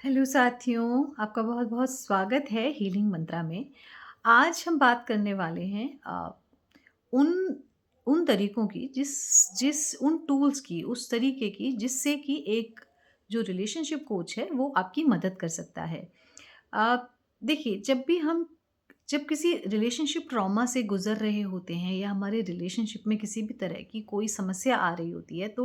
Hello साथियों, आपका बहुत-बहुत स्वागत है हीलिंग मंत्रा में। आज हम बात करने वाले हैं उन उन तरीकों की जिस जिस उन टूल्स की, उस तरीके की जिससे कि एक जो रिलेशनशिप कोच है वो आपकी मदद कर सकता है। अ, देखिए जब किसी रिलेशनशिप ट्रॉमा से गुज़र रहे होते हैं या हमारे रिलेशनशिप में किसी भी तरह की कोई समस्या आ रही होती है तो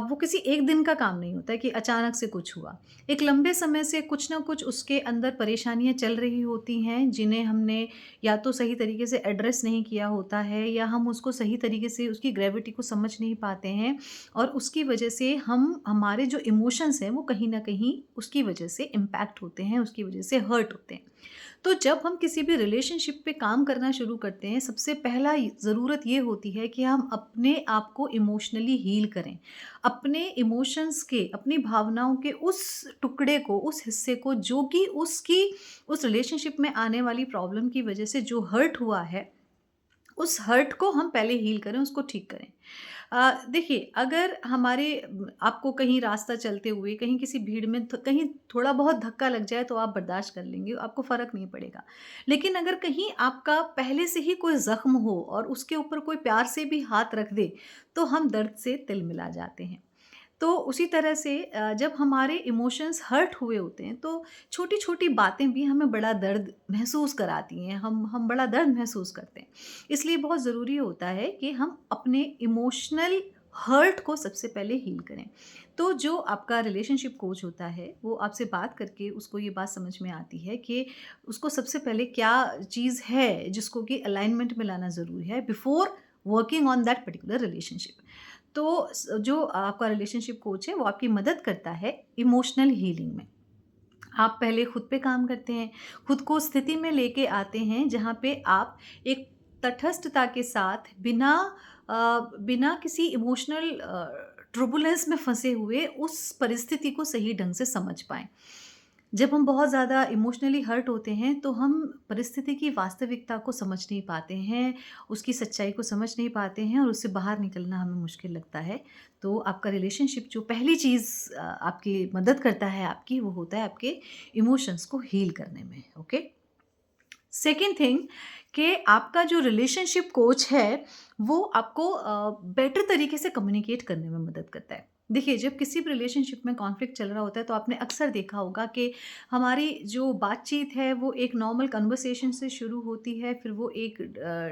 वो किसी एक दिन का काम नहीं होता है कि अचानक से कुछ हुआ। एक लंबे समय से कुछ ना कुछ उसके अंदर परेशानियाँ चल रही होती हैं जिन्हें हमने या तो सही तरीके से एड्रेस नहीं किया होता है या हम उसको सही तरीके से उसकी ग्रेविटी को समझ नहीं पाते हैं और उसकी वजह से हम हमारे जो इमोशंस हैं वो कहीं न कहीं उसकी वजह से इम्पैक्ट होते हैं, उसकी वजह से हर्ट होते हैं। तो जब हम किसी भी रिलेशनशिप पे काम करना शुरू करते हैं, सबसे पहला ज़रूरत ये होती है कि हम अपने आप को इमोशनली हील करें। अपने इमोशंस के, अपनी भावनाओं के उस टुकड़े को, उस हिस्से को जो कि उसकी उस रिलेशनशिप में आने वाली प्रॉब्लम की वजह से जो हर्ट हुआ है, उस हर्ट को हम पहले हील करें, उसको ठीक करें। देखिए अगर आपको कहीं रास्ता चलते हुए कहीं किसी भीड़ में कहीं थोड़ा बहुत धक्का लग जाए तो आप बर्दाश्त कर लेंगे, आपको फ़र्क नहीं पड़ेगा। लेकिन अगर कहीं आपका पहले से ही कोई ज़ख्म हो और उसके ऊपर कोई प्यार से भी हाथ रख दे, तो हम दर्द से तिलमिला जाते हैं। तो उसी तरह से जब हमारे इमोशंस हर्ट हुए होते हैं तो छोटी-छोटी बातें भी हमें बड़ा दर्द महसूस कराती हैं, हम बड़ा दर्द महसूस करते हैं। इसलिए बहुत ज़रूरी होता है कि हम अपने इमोशनल हर्ट को सबसे पहले हील करें। तो जो आपका रिलेशनशिप कोच होता है, वो आपसे बात करके उसको ये बात समझ में आती है कि उसको सबसे पहले क्या चीज़ है जिसको कि अलाइनमेंट में लाना ज़रूरी है before working on that particular relationship. तो जो आपका रिलेशनशिप कोच है वो आपकी मदद करता है इमोशनल हीलिंग में। आप पहले खुद पे काम करते हैं, खुद को स्थिति में लेके आते हैं जहाँ पे आप एक तटस्थता के साथ बिना किसी इमोशनल टर्बुलेंस में फँसे हुए उस परिस्थिति को सही ढंग से समझ पाएँ। जब हम बहुत ज़्यादा इमोशनली हर्ट होते हैं, तो हम परिस्थिति की वास्तविकता को समझ नहीं पाते हैं, उसकी सच्चाई को समझ नहीं पाते हैं और उससे बाहर निकलना हमें मुश्किल लगता है। तो आपका रिलेशनशिप जो पहली चीज़ आपकी मदद करता है आपकी, वो होता है आपके इमोशंस को हील करने में, ओके? सेकंड थिंग कि आपका जो रिलेशनशिप कोच है, वो आपको बेटर तरीके से कम्युनिकेट करने में मदद करता है। देखिए, जब किसी भी रिलेशनशिप में कॉन्फ्लिक्ट चल रहा होता है, तो आपने अक्सर देखा होगा कि हमारी जो बातचीत है, वो एक नॉर्मल कन्वर्सेशन से शुरू होती है, फिर वो एक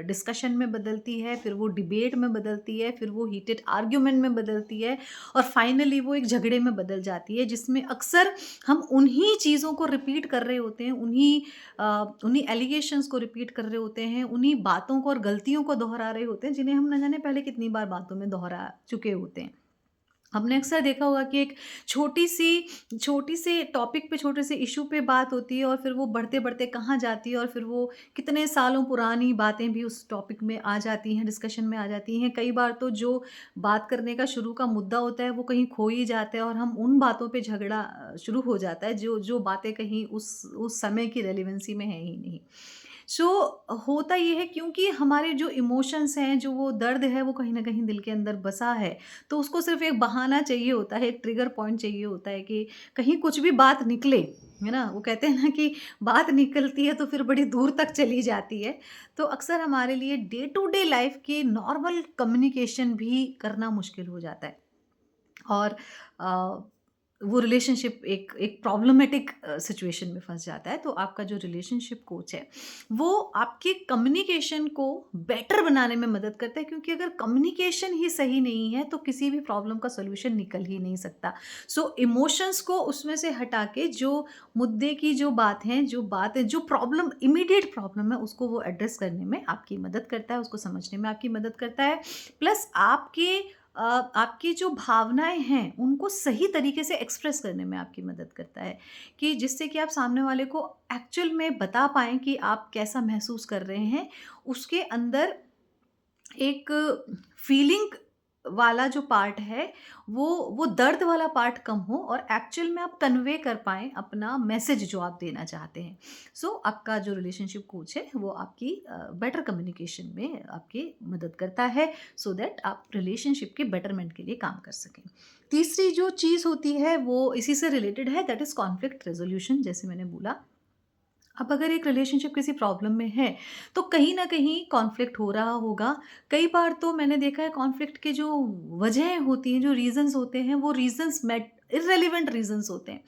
डिस्कशन में बदलती है, फिर वो डिबेट में बदलती है, फिर वो हीटेड आर्ग्यूमेंट में बदलती है और फाइनली वो एक झगड़े में बदल जाती है, जिसमें अक्सर हम उन्हीं चीज़ों को रिपीट कर रहे होते हैं, उन्हीं एलिगेशंस को रिपीट कर रहे होते हैं, उन्हीं बातों को और गलतियों को दोहरा रहे होते हैं, जिन्हें हम न जाने पहले कितनी बार बातों में दोहरा चुके होते हैं। हमने अक्सर देखा होगा कि एक छोटी सी टॉपिक पे, छोटे से इश्यू पे बात होती है और फिर वो बढ़ते-बढ़ते कहाँ जाती है और फिर वो कितने सालों पुरानी बातें भी उस टॉपिक में आ जाती हैं, डिस्कशन में आ जाती हैं। कई बार तो जो बात करने का शुरू का मुद्दा होता है, वो कहीं खो ही जाता है और हम उन बातों पे झगड़ा शुरू हो जाता है, जो जो बातें कहीं उस समय की रेलेवेंसी में है ही नहीं। सो होता ये है क्योंकि हमारे जो इमोशंस हैं, जो वो दर्द है, वो कहीं न कहीं दिल के अंदर बसा है। तो उसको सिर्फ़ एक बहाना चाहिए होता है, एक ट्रिगर पॉइंट चाहिए होता है कि कहीं कुछ भी बात निकले, है ना? वो कहते हैं ना कि बात निकलती है तो फिर बड़ी दूर तक चली जाती है। तो अक्सर हमारे लिए डे टू डे लाइफ़ की नॉर्मल कम्युनिकेशन भी करना मुश्किल हो जाता है। और अ, वो रिलेशनशिप एक एक प्रॉब्लमेटिक सिचुएशन में फँस जाता है। तो आपका जो रिलेशनशिप कोच है, वो आपके कम्युनिकेशन को बेटर बनाने में मदद करता है क्योंकि अगर कम्युनिकेशन ही सही नहीं है, तो किसी भी प्रॉब्लम का सॉल्यूशन निकल ही नहीं सकता। सो इमोशंस को उसमें से हटा के जो मुद्दे की जो प्रॉब्लम इमीडिएट प्रॉब्लम है, उसको वो एड्रेस करने में आपकी मदद करता है, उसको समझने में आपकी मदद करता है। प्लस आपकी जो भावनाएँ हैं, उनको सही तरीके से एक्सप्रेस करने में आपकी मदद करता है, कि जिससे कि आप सामने वाले को एक्चुअल में बता पाएँ कि आप कैसा महसूस कर रहे हैं। उसके अंदर एक फीलिंग वाला जो पार्ट है, वो दर्द वाला पार्ट कम हो और एक्चुअल में आप कन्वे कर पाएँ अपना मैसेज जो आप देना चाहते हैं। सो आपका जो रिलेशनशिप कोच है, वो आपकी बेटर कम्युनिकेशन में आपकी मदद करता है, सो दैट आप रिलेशनशिप के बेटरमेंट के लिए काम कर सकें। तीसरी जो चीज़ होती है वो इसी से रिलेटेड है, दैट इज़ कॉन्फ्लिक्ट रेज़ोल्यूशन, जैसे मैंने बोला। अब अगर एक रिलेशनशिप किसी प्रॉब्लम में है, तो कहीं न कहीं कॉन्फ्लिक्ट हो रहा होगा। कई बार तो मैंने देखा है कॉन्फ्लिक्ट के जो वजहें होती हैं, जो रीज़न्स होते हैं, वो रीज़न्स मैट इर्रेलेवेंट रीज़न्स होते हैं।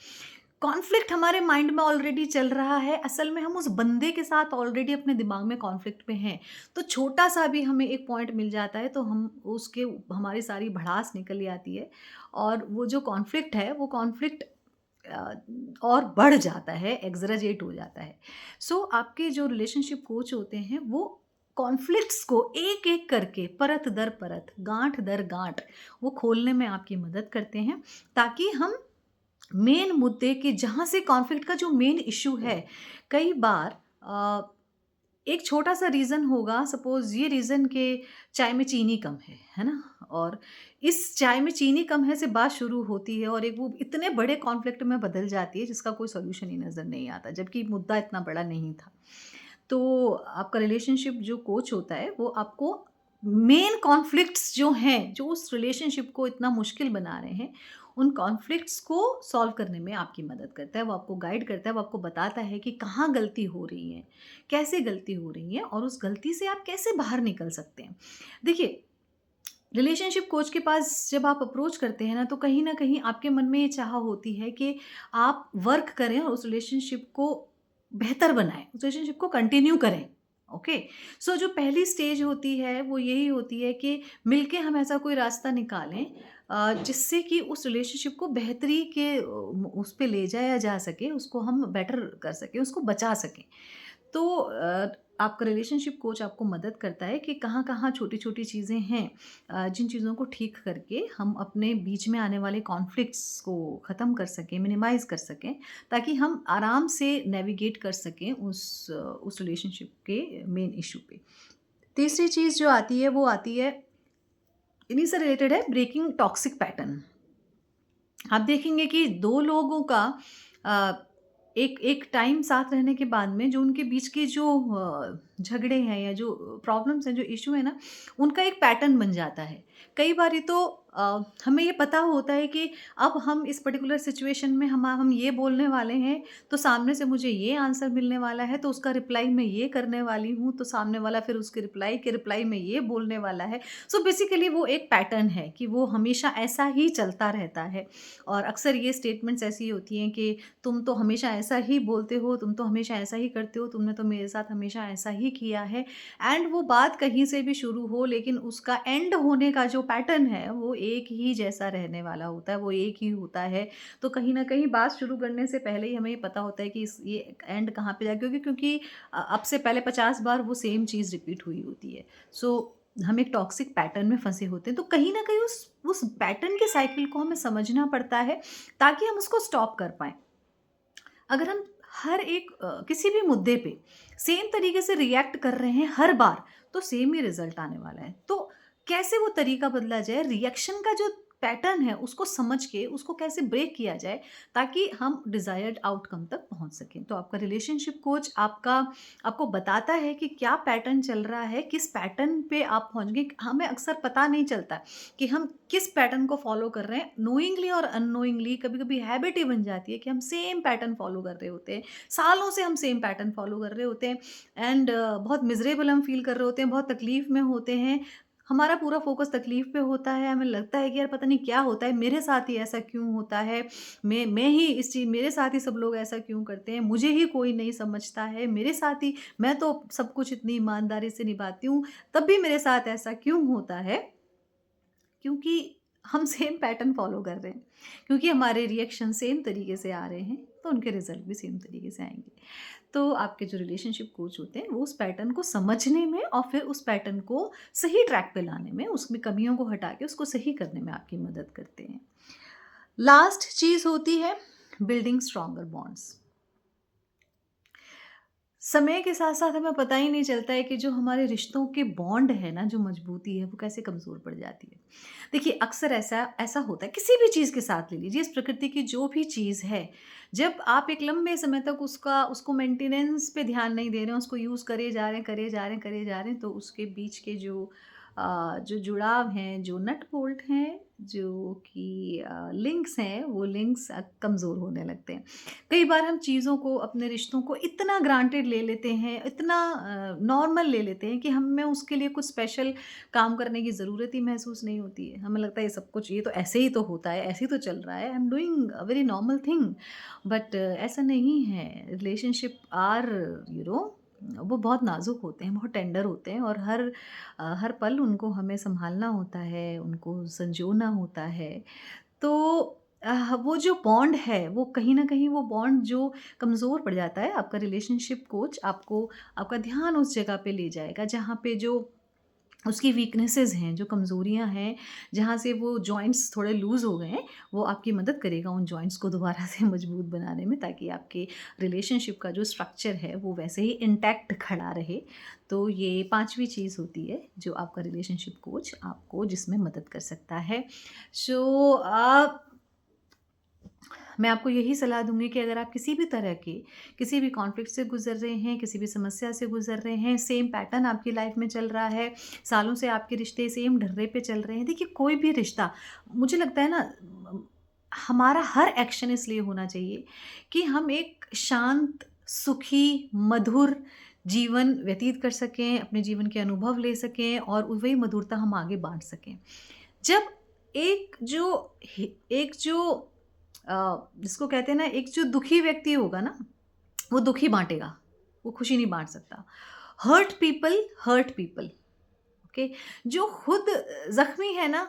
कॉन्फ्लिक्ट हमारे माइंड में ऑलरेडी चल रहा है, असल में हम उस बंदे के साथ ऑलरेडी अपने दिमाग में कॉन्फ्लिक्ट में हैं। तो छोटा-सा भी हमें एक पॉइंट मिल जाता है, तो हम उसके हमारी सारी भड़ास निकल आती है और वो जो कॉन्फ्लिक्ट है, वो कॉन्फ्लिक्ट अ, और बढ़ जाता है, एक्ज़ैजरेट हो जाता है। सो आपके जो रिलेशनशिप कोच होते हैं, वो कॉन्फ्लिक्ट्स को एक-एक करके, परत दर परत, गाँठ दर गाँठ, वो खोलने में आपकी मदद करते हैं, ताकि हम मेन मुद्दे के जहाँ से कॉन्फ्लिक्ट का जो मेन इश्यू है, कई बार एक छोटा-सा रीज़न होगा, सपोज़ ये रीज़न कि चाय में चीनी कम है ना? और इस चाय में चीनी कम है से बात शुरू होती है और एक वो इतने बड़े कॉन्फ्लिक्ट में बदल जाती है जिसका कोई सॉल्यूशन ही नज़र नहीं आता, जबकि मुद्दा इतना बड़ा नहीं था। तो आपका रिलेशनशिप जो कोच होता है, वो आपको मेन कॉन्फ्लिक्ट्स जो हैं, जो उस रिलेशनशिप को इतना मुश्किल बना रहे हैं, उन कॉन्फ्लिक्ट्स को सॉल्व करने में आपकी मदद करता है। वो आपको गाइड करता है, वो आपको बताता है कि कहाँ गलती हो रही है, कैसे गलती हो रही है और उस गलती से आप कैसे बाहर निकल सकते हैं। देखिए, रिलेशनशिप कोच के पास जब आप अप्रोच करते हैं ना, तो कहीं न कहीं आपके मन में ये चाह होती है कि आप वर्क करें और उस रिलेशनशिप को बेहतर बनाएँ, उस रिलेशनशिप को कंटिन्यू करें, ओके? सो जो पहली स्टेज होती है, वो यही होती है कि मिलके हम ऐसा कोई रास्ता निकालें जिससे कि उस रिलेशनशिप को बेहतरी के उस पे ले जाया जा सके, उसको हम बेटर कर सकें, उसको बचा सकें। तो आपका रिलेशनशिप कोच आपको मदद करता है कि कहाँ-कहाँ छोटी-छोटी चीज़ें हैं जिन चीज़ों को ठीक करके हम अपने बीच में आने वाले कॉन्फ्लिक्ट्स को ख़त्म कर सकें, मिनिमाइज़ कर सकें, ताकि हम आराम से नेविगेट कर सकें उस रिलेशनशिप के मेन इश्यू पे। तीसरी चीज़ जो आती है, वो आती है, इन्हीं से रिलेटेड है, ब्रेकिंग टॉक्सिक पैटर्न। आप देखेंगे कि 2 लोगों का अ, एक एक टाइम साथ रहने के बाद में जो उनके बीच के जो झगड़े हैं या जो प्रॉब्लम्स हैं, जो इश्यू है ना, उनका एक पैटर्न बन जाता है। कई बारी तो हमें ये पता होता है कि अब हम इस पर्टिकुलर सिचुएशन में हम ये बोलने वाले हैं, तो सामने से मुझे ये आंसर मिलने वाला है, तो उसका रिप्लाई मैं ये करने वाली हूँ, तो सामने वाला फिर उसके रिप्लाई के रिप्लाई में ये बोलने वाला है। सो बेसिकली वो एक पैटर्न है कि वो हमेशा ऐसा ही चलता रहता है। और अक्सर ये स्टेटमेंट्स ऐसी होती हैं कि तुम तो हमेशा ऐसा ही बोलते हो, तुम तो हमेशा ऐसा ही करते हो, तुमने तो मेरे साथ हमेशा ऐसा ही किया है। एंड वो बात कहीं से भी शुरू हो, लेकिन उसका एंड होने का जो पैटर्न है वो एक ही जैसा रहने वाला होता है, वो एक ही होता है। तो कहीं न कहीं बात शुरू करने से पहले ही हमें ये पता होता है कि इस ये एंड कहाँ पे जाएगा, क्योंकि अब से पहले 50 बार वो सेम चीज़ रिपीट हुई होती है। सो हम एक टॉक्सिक पैटर्न में फँसे होते हैं, तो कहीं न कहीं उस पैटर्न के साइकिल को हमें समझना पड़ता है, ताकि हम उसको स्टॉप कर पाएँ। अगर हम हर एक किसी भी मुद्दे पे सेम तरीके से रिएक्ट कर रहे हैं हर बार, तो सेम ही रिज़ल्ट आने वाला है। तो कैसे वो तरीका बदला जाए, रिएक्शन का जो पैटर्न है उसको समझ के उसको कैसे ब्रेक किया जाए, ताकि हम डिज़ायर्ड आउटकम तक पहुँच सकें। तो आपका रिलेशनशिप कोच आपको बताता है कि क्या पैटर्न चल रहा है, किस पैटर्न पे आप पहुँच गए। हमें अक्सर पता नहीं चलता कि हम किस पैटर्न को फॉलो कर रहे हैं, नोइंगली और अननोइंगली कभी-कभी हैबिट ही बन जाती है कि हम सेम पैटर्न फॉलो कर रहे होते हैं। सालों से हम सेम पैटर्न फॉलो कर रहे होते हैं एंड बहुत मिज़रेबल हम फ़ील कर रहे होते हैं, बहुत तकलीफ़ में होते हैं। हमारा पूरा फ़ोकस तकलीफ़ पे होता है, हमें लगता है कि यार पता नहीं क्या होता है, मेरे साथ ही ऐसा क्यों होता है? मैं ही इस चीज़ मेरे साथ ही सब लोग ऐसा क्यों करते हैं? मुझे ही कोई नहीं समझता है, मेरे साथ ही मैं तो सब कुछ इतनी ईमानदारी से निभाती हूँ, तब भी मेरे साथ ऐसा क्यों होता है? क्योंकि हम सेम पैटर्न फ़ॉलो कर रहे हैं, क्योंकि हमारे रिएक्शन सेम तरीके से आ रहे हैं, तो उनके रिज़ल्ट भी सेम तरीके से आएँगे। तो आपके जो रिलेशनशिप कोच होते हैं, वो उस पैटर्न को समझने में और फिर उस पैटर्न को सही ट्रैक पे लाने में, उसमें कमियों को हटा के उसको सही करने में आपकी मदद करते हैं। लास्ट चीज़ होती है बिल्डिंग स्ट्रॉन्गर बॉन्ड्स। समय के साथ-साथ हमें पता ही नहीं चलता है कि जो हमारे रिश्तों के बॉन्ड है ना, जो मजबूती है, वो कैसे कमज़ोर पड़ जाती है। देखिए, अक्सर ऐसा ऐसा होता है, किसी भी चीज़ के साथ ले लीजिए, इस प्रकृति की जो भी चीज़ है, जब आप एक लंबे समय तक उसको मेंटेनेंस पे ध्यान नहीं दे रहे हैं, उसको यूज़ करे जा रहे हैं, करे जा रहे हैं, करे जा रहे हैं, तो उसके बीच के जो जो जुड़ाव हैं, जो नट बोल्ट हैं, जो कि लिंक्स हैं, वो लिंक्स कमज़ोर होने लगते हैं। कई बार हम चीज़ों को, अपने रिश्तों को इतना ग्रांटेड ले लेते हैं, इतना नॉर्मल ले लेते हैं कि हमें उसके लिए कुछ स्पेशल काम करने की ज़रूरत ही महसूस नहीं होती है। हमें लगता है ये सब कुछ, ये तो ऐसे ही तो होता है, ऐसे ही तो चल रहा है, I am doing a very normal thing. But ऐसा नहीं है। रिलेशनशिप आर यू नो वो बहुत नाज़ुक होते हैं, बहुत टेंडर होते हैं, और हर पल उनको हमें सँभालना होता है, उनको संजोना होता है। तो वो जो बॉन्ड है, वो कहीं न कहीं वो बॉन्ड जो कमज़ोर पड़ जाता है, आपका रिलेशनशिप कोच आपको, आपका ध्यान उस जगह पे ले जाएगा जहाँ पे जो उसकी वीकनेसेस हैं, जो कमज़ोरियाँ हैं, जहाँ से वो जॉइंट्स थोड़े लूज़ हो गए हैं, वो आपकी मदद करेगा उन जॉइंट्स को दोबारा से मजबूत बनाने में, ताकि आपके रिलेशनशिप का जो स्ट्रक्चर है, वो वैसे ही इंटैक्ट खड़ा रहे। तो ये 5वीं चीज़ होती है, जो आपका रिलेशनशिप कोच आपको जिसमें मदद कर सकता है। सो मैं आपको यही सलाह दूँगी कि अगर आप किसी भी तरह के, किसी भी कॉन्फ्लिक्ट से गुज़र रहे हैं, किसी भी समस्या से गुज़र रहे हैं, सेम पैटर्न आपकी लाइफ़ में चल रहा है, सालों से आपके रिश्ते सेम ढर्रे पे चल रहे हैं। देखिए, कोई भी रिश्ता, मुझे लगता है ना, हमारा हर एक्शन इसलिए होना चाहिए कि हम एक शांत, सुखी, मधुर जीवन व्यतीत कर सकें, अपने जीवन के अनुभव ले सकें, और वही मधुरता हम आगे बाँट सकें। जब एक जो जिसको कहते हैं ना, एक जो दुखी व्यक्ति होगा ना, वो दुखी बाँटेगा, वो खुशी नहीं बाँट सकता। Hurt people, okay? जो खुद ज़ख्मी है ना,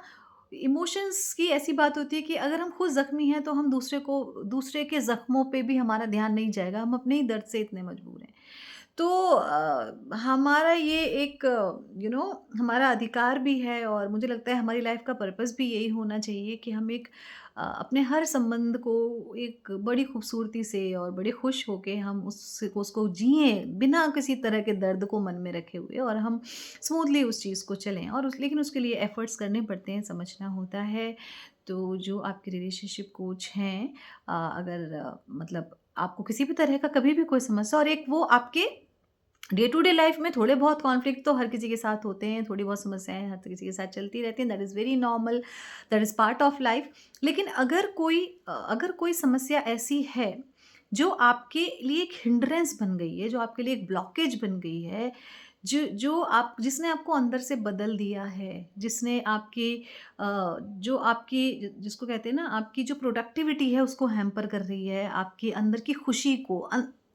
इमोशंस की ऐसी बात होती है कि अगर हम खुद ज़ख्मी हैं, तो हम दूसरे के ज़ख्मों पे भी हमारा ध्यान नहीं जाएगा, हम अपने ही दर्द से इतने मजबूर हैं। तो हमारा ये एक हमारा अधिकार भी है, और मुझे लगता है हमारी लाइफ का पर्पस भी यही होना चाहिए कि हम एक अपने हर संबंध को एक बड़ी खूबसूरती से और बड़े खुश होके हम उसको जिए, बिना किसी तरह के दर्द को मन में रखे हुए, और हम स्मूथली उस चीज़ को चलें, और लेकिन उसके लिए एफर्ट्स करने पड़ते हैं, समझना होता है। तो जो आपके रिलेशनशिप कोच हैं, अगर मतलब आपको किसी भी तरह का कभी भी कोई समस्या, और एक वो आपके डे टू डे लाइफ में थोड़े बहुत कॉन्फ्लिक्ट तो हर किसी के साथ होते हैं, थोड़ी बहुत समस्याएँ हर किसी के साथ चलती रहती हैं, that is very normal, that is part of life. लेकिन अगर कोई समस्या ऐसी है, जो आपके लिए एक हिंड्रेंस बन गई है, जो आपके लिए एक ब्लॉकेज बन गई है, जिसने आपको अंदर से बदल दिया है, जिसने जो आपकी जिसको कहते हैं ना, आपकी जो प्रोडक्टिविटी है उसको हैम्पर कर रही है, आपके अंदर की खुशी को,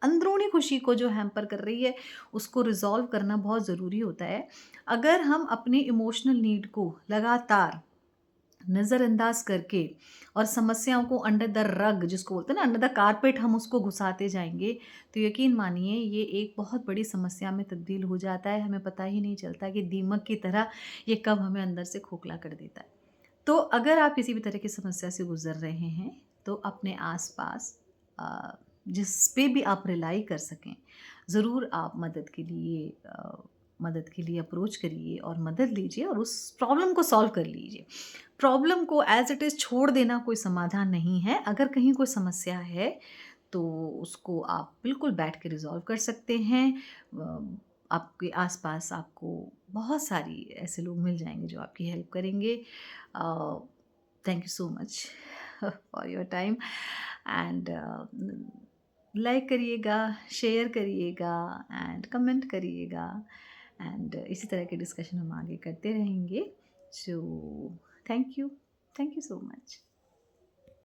अंदरूनी खुशी को जो हैम्पर कर रही है, उसको रिज़ॉल्व करना बहुत ज़रूरी होता है। अगर हम अपनी इमोशनल नीड को लगातार नज़रअंदाज करके, और समस्याओं को अंडर द रग, जिसको बोलते हैं ना, अंडर द कारपेट, हम उसको घुसाते जाएँगे, तो यकीन मानिए ये एक बहुत बड़ी समस्या में तब्दील हो जाता है। हमें पता ही नहीं चलता कि दीमक की तरह ये कब हमें अंदर से खोखला कर देता है। तो अगर आप किसी भी तरह की समस्या से गुज़र रहे हैं, तो अपने आस-पास जिस पे भी आप रिलाई कर सकें, ज़रूर आप मदद के लिए अप्रोच करिए, और मदद लीजिए, और उस प्रॉब्लम को सॉल्व कर लीजिए। प्रॉब्लम को एज़ इट इज़ छोड़ देना कोई समाधान नहीं है। अगर कहीं कोई समस्या है, तो उसको आप बिल्कुल बैठ के रिज़ॉल्व कर सकते हैं। आपके आस-पास आपको बहुत सारी ऐसे लोग मिल जाएँगे जो आपकी हेल्प करेंगे। Thank you so much for your time, and like करिएगा, शेयर करिएगा, एंड कमेंट करिएगा, एंड इसी तरह के डिस्कशन हम आगे करते रहेंगे। So thank you so much.